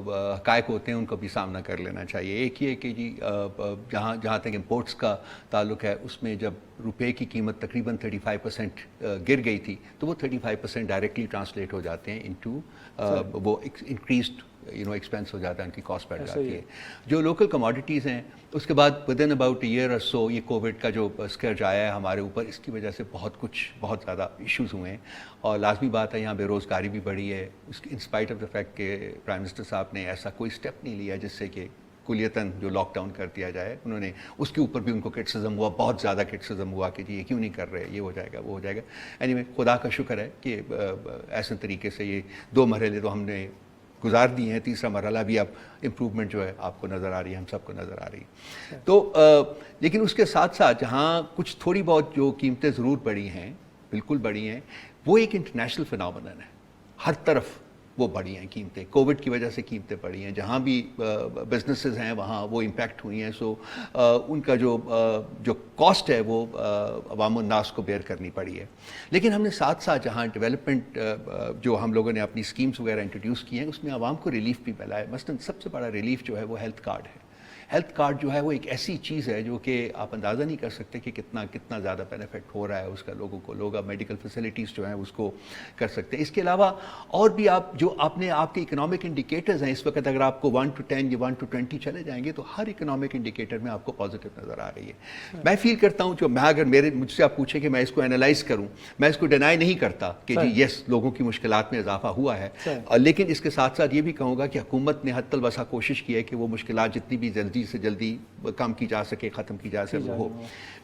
حقائق ہوتے ہیں, ان کو بھی سامنا کر لینا چاہیے. ایک یہ کہ جی جہاں تک امپورٹس کا تعلق ہے, اس میں جب روپے کی قیمت تقریباً 35% گر گئی تھی, تو وہ 35% ڈائریکٹلی ٹرانسلیٹ ہو جاتے ہیں انٹو وہ انکریزڈ ایکسپینس ہو جاتا ہے, ان کی کاسٹ بڑھ جاتی ہے. جو لوکل کموڈیٹیز ہیں, اس کے بعد ودن اباؤٹ ایئر اور سو یہ کووڈ کا جو اسکرج آیا ہے ہمارے اوپر, اس کی وجہ سے بہت زیادہ ایشوز ہوئے ہیں. اور لازمی بات ہے یہاں بے روزگاری بھی بڑھی ہے, اس کی انسپائٹ آف دا فیکٹ کہ پرائم منسٹر صاحب نے ایسا کوئی اسٹیپ نہیں لیا جس سے کہ کلیتاً جو لاک ڈاؤن کر دیا جائے. انہوں نے اس کے اوپر بھی ان کو کرٹیسزم ہوا, بہت زیادہ کرٹیسزم ہوا کہ جی یہ کیوں نہیں کر رہے, یہ ہو جائے گا, وہ ہو جائے گا. اینی وے خدا کا شکر ہے کہ ایسے طریقے سے یہ 2 مرحلے تو ہم نے گزار دی ہیں, تیسرا مرحلہ بھی اب امپروومنٹ جو ہے آپ کو نظر آ رہی ہے, ہم سب کو نظر آ رہی ہے. تو لیکن اس کے ساتھ ساتھ جہاں کچھ تھوڑی بہت جو قیمتیں ضرور بڑھی ہیں, بالکل بڑھی ہیں, وہ ایک انٹرنیشنل فنامنن ہے. ہر طرف وہ بڑھی ہیں قیمتیں, کووڈ کی وجہ سے قیمتیں بڑھی ہیں, جہاں بھی بزنسز ہیں وہاں وہ امپیکٹ ہوئی ہیں. سو ان کا جو کاسٹ ہے وہ عوام الناس کو بیئر کرنی پڑی ہے. لیکن ہم نے ساتھ جہاں ڈیولپمنٹ جو ہم لوگوں نے اپنی اسکیمز وغیرہ انٹروڈیوس کی ہیں, اس میں عوام کو ریلیف بھی ملا ہے. مثلاً سب سے بڑا ریلیف جو ہے وہ ہیلتھ کارڈ ہے. ہیلتھ کارڈ جو ہے وہ ایک ایسی چیز ہے جو کہ آپ اندازہ نہیں کر سکتے کہ کتنا زیادہ بینیفٹ ہو رہا ہے اس کا لوگوں کو. لوگ اب میڈیکل فیسلٹیز جو ہیں اس کو کر سکتے ہیں. اس کے علاوہ اور بھی آپ کے اکنامک انڈیکیٹرز ہیں اس وقت، اگر آپ کو 1 to 10 یا 1 to 20 چلے جائیں گے تو ہر اکنامک انڈیکیٹر میں آپ کو پازیٹیو نظر آ رہی ہے. میں فیل کرتا ہوں اگر مجھ سے آپ پوچھیں کہ میں اس کو اینالائز کروں، میں اس کو ڈینائی نہیں کرتا کہ جی یس لوگوں کی مشکلات میں اضافہ ہوا ہے، لیکن اس کے ساتھ ساتھ یہ بھی کہوں گا کہ حکومت نے حتی الوسع کوشش کی ہے کہ وہ مشکلات جتنی بھی جلدی سے جلدی کم کی جا سکے، ختم کی جا سکے ہو.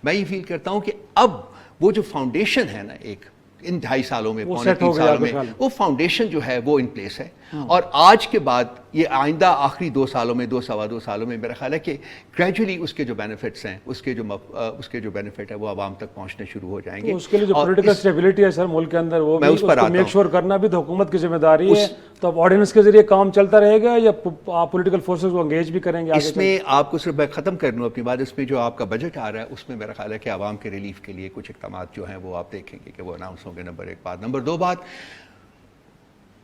میں یہ فیل کرتا ہوں کہ اب وہ جو فاؤنڈیشن ہے نا ایک ان 2.5 سالوں میں، پونے 3 سالوں میں، وہ فاؤنڈیشن جو ہے وہ ان پلیس ہے. اور آج کے بعد یہ آئندہ آخری 2 سالوں میں، 2 سالوں میں میرا خیال ہے کہ گریجولی اس کے جو بینیفٹس ہیں، اس کے جو بینیفٹ ہے وہ عوام تک پہنچنے شروع ہو جائیں گے. اس کے لیے جو پولیٹیکل اسٹیبلٹی ہے سر ملک کے اندر، وہ بھی اس کو میک شور کرنا بھی تو حکومت کی ذمہ داری ہے. تو اب آرڈیننس کے ذریعے کام چلتا رہے گا یا آپ پولیٹیکل فورسز کو انگیج بھی کریں گے؟ اس میں آپ کو صرف میں ختم کر لوں اپنی بات، اس میں جو آپ کا بجٹ آ رہا ہے اس میں میرا خیال ہے کہ عوام کے ریلیف کے لیے کچھ اقدامات جو ہیں وہ آپ دیکھیں گے کہ وہ اناؤنس ہوں گے. نمبر 1 بات. نمبر 2 بات،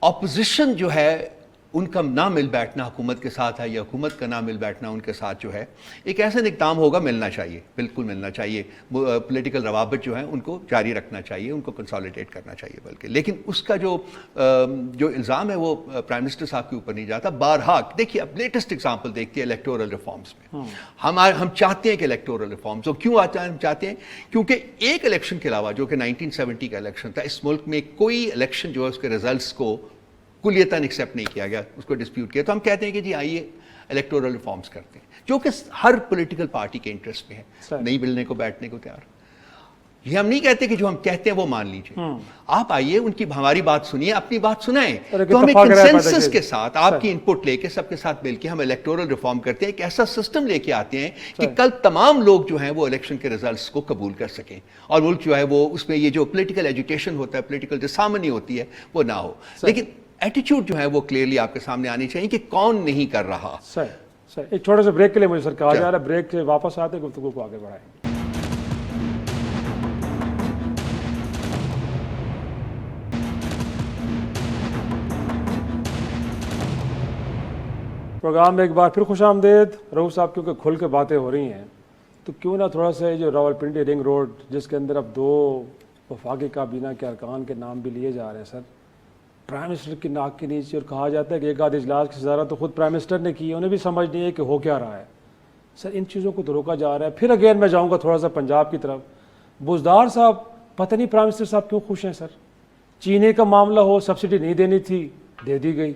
اپوزیشن جو ہے ان کا نہ مل بیٹھنا حکومت کے ساتھ ہے یا حکومت کا نہ مل بیٹھنا ان کے ساتھ جو ہے ایک ایسا اقدام ہوگا، ملنا چاہیے، بالکل ملنا چاہیے. پولیٹیکل روابط جو ہیں ان کو جاری رکھنا چاہیے، ان کو کنسالیڈیٹ کرنا چاہیے بلکہ. لیکن اس کا جو الزام ہے وہ پرائم منسٹر صاحب کے اوپر نہیں جاتا. بارہا دیکھیے، اب لیٹسٹ اگزامپل دیکھتے ہیں الیکٹورل ریفارمز میں. ہم چاہتے ہیں کہ الیکٹورل ریفارمز، اور کیوں آتا ہے ہم چاہتے ہیں؟ کیونکہ ایک الیکشن کے علاوہ جو کہ 1970 کا الیکشن تھا، اس ملک میں کوئی الیکشن جو ہے اس کے ریزلٹس کو کلیتاً ایکسیپٹ نہیں کیا گیا، اس کو ڈسپیوٹ کیا. تو ہم کہتے ہیں کہ جی آئیے الیکٹورل ریفارمز کرتے ہیں، جو کہ ہر پولیٹیکل پارٹی کے انٹرسٹ میں ہے. نہیں ملنے کو بیٹھنے کو تیار. یہ ہم نہیں کہتے کہ جو ہم کہتے ہیں وہ مان لیجئے. آپ آئیے، ان کی ہماری بات سنیے، اپنی بات سنائیں، تو ہم ایک کنسنسس کے ساتھ آپ کی انپٹ لے کے سب کے ساتھ مل کے ہم الیکٹورل ریفارم کرتے ہیں. ایک ایسا سسٹم لے کے آتے ہیں کہ کل تمام لوگ جو ہیں وہ الیکشن کے ریزلٹس کو قبول کر سکیں، اور ملک جو ہے وہ اس میں یہ جو پولیٹیکل ایجوکیشن ہوتا ہے، پولیٹیکل ڈسہارمنی ہوتی ہے، وہ نہ ہو. لیکن ایٹیٹیوڈ جو ہے وہ کلیئرلی آپ کے سامنے آنی چاہیے کہ کون نہیں کر رہا. سر ایک چھوٹے سے بریک کے لیے مجھے سر کہا جا رہا ہے، بریک سے واپس آتے گفتگو کو آگے بڑھائیں گے. پروگرام میں ایک بار پھر خوش آمدید. رؤوف صاحب کیونکہ کھل کے باتیں ہو رہی ہیں تو کیوں نہ تھوڑا سا جو راولپنڈی رنگ روڈ جس کے اندر اب 2 وفاقی کابینہ کے ارکان کے نام بھی لیے جا رہے ہیں سر، پرائم منسٹر کی ناک کے نیچے، اور کہا جاتا ہے کہ ایک آدھ اجلاس کی صدارت تو خود پرائم منسٹر نے کی ہے، انہیں بھی سمجھ نہیں ہے کہ ہو کیا رہا ہے. سر ان چیزوں کو تو روکا جا رہا ہے. پھر اگین میں جاؤں گا تھوڑا سا پنجاب کی طرف. بزدار صاحب پتہ نہیں پرائم منسٹر صاحب کیوں خوش ہیں سر. چینے کا معاملہ ہو، سبسڈی نہیں دینی تھی، دے دی گئی.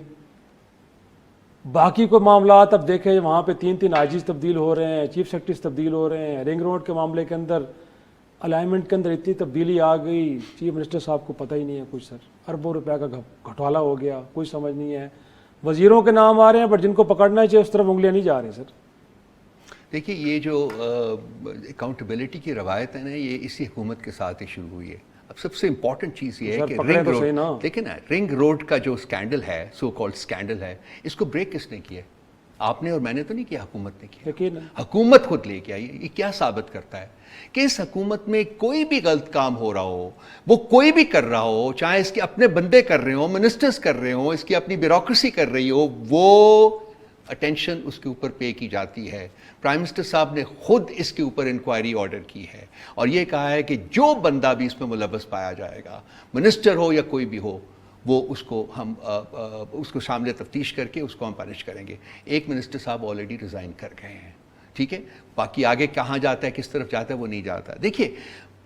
باقی کوئی معاملات اب دیکھیں وہاں پہ 3 آئیجیز تبدیل ہو رہے ہیں، چیف سیکرٹریز تبدیل ہو رہے ہیں. رنگ روڈ کے معاملے کے اندر الائنمنٹ کے اندر اتنی تبدیلی آ گئی، چیف منسٹر صاحب کو پتہ ہی نہیں ہے کچھ سر. اربوں روپے کا گھٹالا ہو گیا، کوئی سمجھ نہیں ہے. وزیروں کے نام آ رہے ہیں بٹ جن کو پکڑنا چاہیے اس طرف انگلیاں نہیں جا رہی سر. دیکھیے یہ جو اکاؤنٹیبلٹی کی روایت ہے نا، یہ اسی حکومت کے ساتھ ہی شروع ہوئی ہے. اب سب سے امپورٹنٹ چیز یہ ہے کہ رنگ روڈ، دیکھیں نا، رنگ روڈ کا جو اسکینڈل ہے، سو کالڈ اسکینڈل ہے، اس کو بریک کس نے کیا؟ آپ نے اور میں نے تو نہیں کیا، حکومت نے کیا. حکومت خود لے کے آئی. یہ کیا ثابت کرتا ہے؟ کہ اس حکومت میں کوئی بھی غلط کام ہو رہا ہو، وہ کوئی بھی کر رہا ہو، چاہے اس کے اپنے بندے کر رہے ہوں، منسٹرز کر رہے ہوں، اس کی اپنی بیوروکریسی کر رہی ہو، وہ اٹینشن اس کے اوپر پے کی جاتی ہے. پرائم منسٹر صاحب نے خود اس کے اوپر انکوائری آرڈر کی ہے اور یہ کہا ہے کہ جو بندہ بھی اس میں ملوث پایا جائے گا، منسٹر ہو یا کوئی بھی ہو، وہ اس کو شامل تفتیش کر کے اس کو ہم پنش کریں گے. ایک منسٹر صاحب آلریڈی ریزائن کر گئے ہیں، ٹھیک ہے. باقی آگے کہاں جاتا ہے، کس طرف جاتا ہے، وہ نہیں جاتا. دیکھیے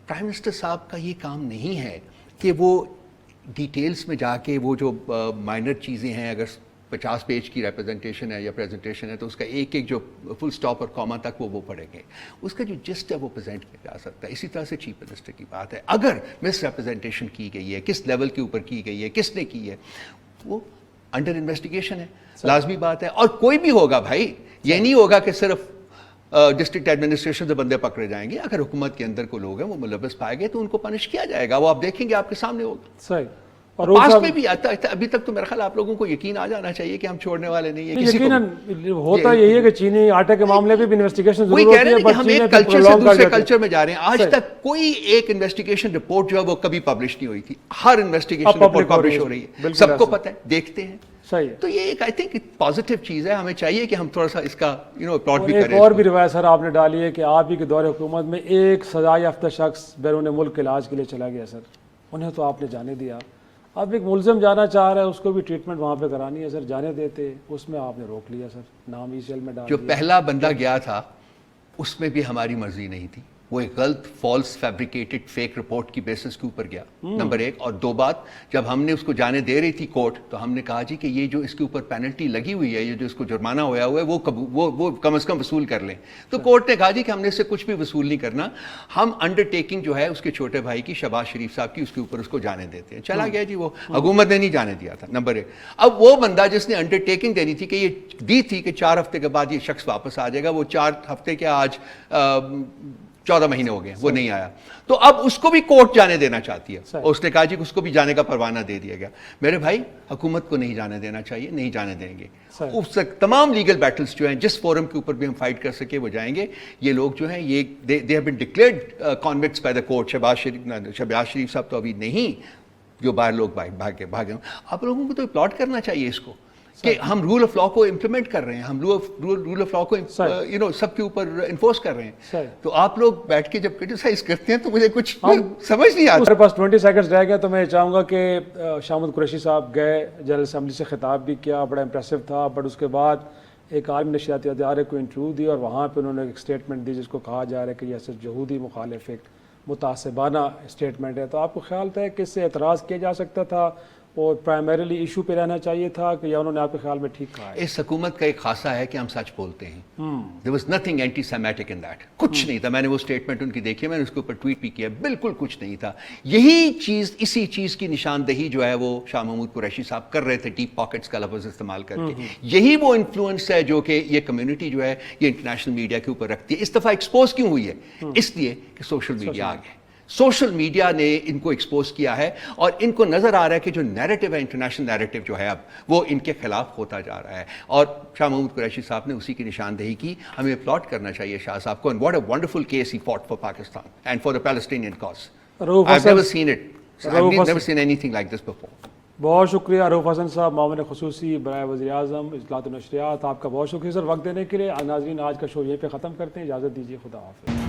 پرائم منسٹر صاحب کا یہ کام نہیں ہے کہ وہ ڈیٹیلز میں جا کے وہ جو مائنر چیزیں ہیں، اگر 50 پیج کی ریپرزنٹیشن ہے یا پریزنٹیشن ہے تو اس کا ایک جو فل سٹاپ اور کاما تک وہ پڑھیں گے. اس کا جو جسٹ ہے وہ پریزنٹ کیا جا سکتا ہے. اسی طرح سے چیف منسٹر کی بات ہے، اگر مس ریپرزنٹیشن کی گئی ہے، کس لیول کے اوپر کی گئی ہے، کس نے کی ہے، وہ انڈر انویسٹیگیشن ہے، لازمی بات ہے. اور کوئی بھی ہوگا بھائی، یہ نہیں ہوگا کہ صرف ڈسٹرکٹ ایڈمنسٹریشن سے بندے پکڑے جائیں گے. اگر حکومت کے اندر کوئی لوگ ہیں وہ ملوث پائے گئے تو ان کو پنش کیا جائے گا. وہ آپ دیکھیں گے، آپ کے سامنے ہوگا. صحیح. اور پاس میں بھی آتا ہے. ابھی تک تو میرا خیال آپ لوگوں کو یقین آ جانا چاہیے کہ ہم چھوڑنے والے نہیں ہیں. یقیناً ہوتا یہی ہے کہ چینی آٹے کے معاملے میں بھی انویسٹیگیشن ضرور ہوتی ہے، بٹ ہم ایک کلچر سے دوسرے کلچر میں جا رہے ہیں. آج تک کوئی ایک انویسٹیگیشن رپورٹ جو ہے وہ کبھی پبلش نہیں ہوئی تھی. ہر انویسٹیگیشن رپورٹ پبلش ہو رہی ہے، سب کو پتہ ہے، دیکھتے ہیں. صحیح ہے. تو یہ ایک آئی تھنک پازیٹیو چیز ہے. ہمیں چاہیے کہ ہم تھوڑا سا اس کا اپلاٹ بھی ایک کریں. اور بھی روایت سر آپ نے ڈالی ہے کہ آپ ہی کے دور حکومت میں ایک سزا یافتہ شخص بیرون ملک علاج کے لیے چلا گیا سر, انہیں تو آپ نے جانے دیا. اب ایک ملزم جانا چاہ رہا ہے, اس کو بھی ٹریٹمنٹ وہاں پہ کرانی ہے سر, جانے دیتے, اس میں آپ نے روک لیا سر, نام ای سیل میں ڈال جو دیا. پہلا بندہ گیا تھا اس میں بھی ہماری مرضی نہیں تھی. وہ ایک غلط فالس فیبریکیٹڈ فیک رپورٹ کی بیسس کے اوپر گیا, نمبر ایک. اور دو بات, جب ہم نے اس کو جانے دے رہی تھی کورٹ, تو ہم نے کہا جی کہ یہ جو اس کے اوپر پینلٹی لگی ہوئی ہے, یہ جو اس کو جرمانہ ہوا ہوا ہے, وہ کم از کم وصول کر لیں. تو کورٹ نے کہا جی کہ ہم نے اس سے کچھ بھی وصول نہیں کرنا, ہم انڈر ٹیکنگ جو ہے اس کے چھوٹے بھائی کی, شہباز شریف صاحب کی, اس کے اوپر اس کو جانے دیتے ہیں. چلا گیا جی, وہ حکومت نے نہیں جانے دیا تھا, نمبر ایک. اب وہ بندہ جس نے انڈر ٹیکنگ دینی تھی کہ یہ دی تھی کہ 4 ہفتے کے بعد یہ شخص واپس آ جائے گا, وہ 4 ہفتے کے آج 14 مہینے ہو گئے, وہ نہیں آیا. تو اب اس کو بھی کورٹ جانے دینا چاہتی ہے, اور اس نے کہا جی کہ اس کو بھی جانے کا پروانہ دے دیا گیا. میرے بھائی, حکومت کو نہیں جانے دینا چاہیے, نہیں جانے دیں گے. اس تک تمام لیگل بیٹلز جو ہیں, جس فورم کے اوپر بھی ہم فائٹ کر سکے وہ جائیں گے. یہ لوگ جو ہیں یہ they have been declared convicts by the court. Shahbaz Sharif صاحب تو ابھی نہیں, جو باہر لوگ بھاگے. آپ لوگوں کو تو پلاٹ کرنا چاہیے اس کو کہ ہم رول آف لا کو امپلیمنٹ کر رہے ہیں, ہم رول آف لا کو سب کے اوپر انفورس کر رہے ہیں. تو آپ لوگ بیٹھ کے جب کرٹیسائز کرتے ہیں تو مجھے کچھ سمجھ نہیں آتا. میرے پاس 20 سیکنڈز رہ گئے, تو میں چاہوں گا کہ شاہ محمود قریشی صاحب گئے, جنرل اسمبلی سے خطاب بھی کیا, بڑا امپریسو تھا, بٹ اس کے بعد ایک عالمی نشریاتی ادارے کو انٹرویو دی, اور وہاں پہ انہوں نے ایک اسٹیٹمنٹ دی جس کو کہا جا رہا ہے کہ یہ اصل یہودی مخالف ایک متعصبانہ اسٹیٹمنٹ ہے. تو آپ کو خیال تھا کہ اس سے اعتراض کیا جا سکتا تھا, اور پرائمریلی ایشو پہ رہنا چاہیے تھا, کہ یا انہوں نے آپ کے خیال میں ٹھیک کہا ہے؟ اس حکومت کا ایک خاصہ ہے کہ ہم سچ بولتے ہیں. there was nothing anti-Semitic in that. کچھ نہیں تھا. میں نے وہ اسٹیٹمنٹ ان کی دیکھی, میں نے اس کے اوپر ٹویٹ بھی کیا, بالکل کچھ نہیں تھا. یہی چیز, اسی چیز کی نشاندہی جو ہے وہ شاہ محمود قریشی صاحب کر رہے تھے, ڈیپ پاکٹس کا لفظ استعمال کر کے. یہی وہ انفلوئنس ہے جو کہ یہ کمیونٹی جو ہے یہ انٹرنیشنل میڈیا کے اوپر رکھتی ہے. اس دفعہ ایکسپوز کیوں ہوئی ہے؟ اس لیے کہ سوشل میڈیا آ گیا. سوشل میڈیا نے ان کو ایکسپوز کیا ہے, اور ان کو نظر آ رہا ہے کہ جو نیریٹو ہے, انٹرنیشنل نیریٹو جو ہے اب وہ ان کے خلاف ہوتا جا رہا ہے. اور شاہ محمود قریشی صاحب نے اسی کی نشاندہی کی. ہمیں اپلاٹ کرنا چاہیے شاہ صاحب کو, and what a wonderful case he fought for Pakistan and for the Palestinian cause. I've never seen it. I've never seen anything like this before. بہت شکریہ رؤف حسن صاحب, معاون خصوصی برائے وزیر اعظم اطلاعات و نشریات, آپ کا بہت شکریہ سر وقت دینے کے لیے. ناظرین, آج کا شو یہیں پہ ختم کرتے ہیں, اجازت دیجیے, خدا حافظ.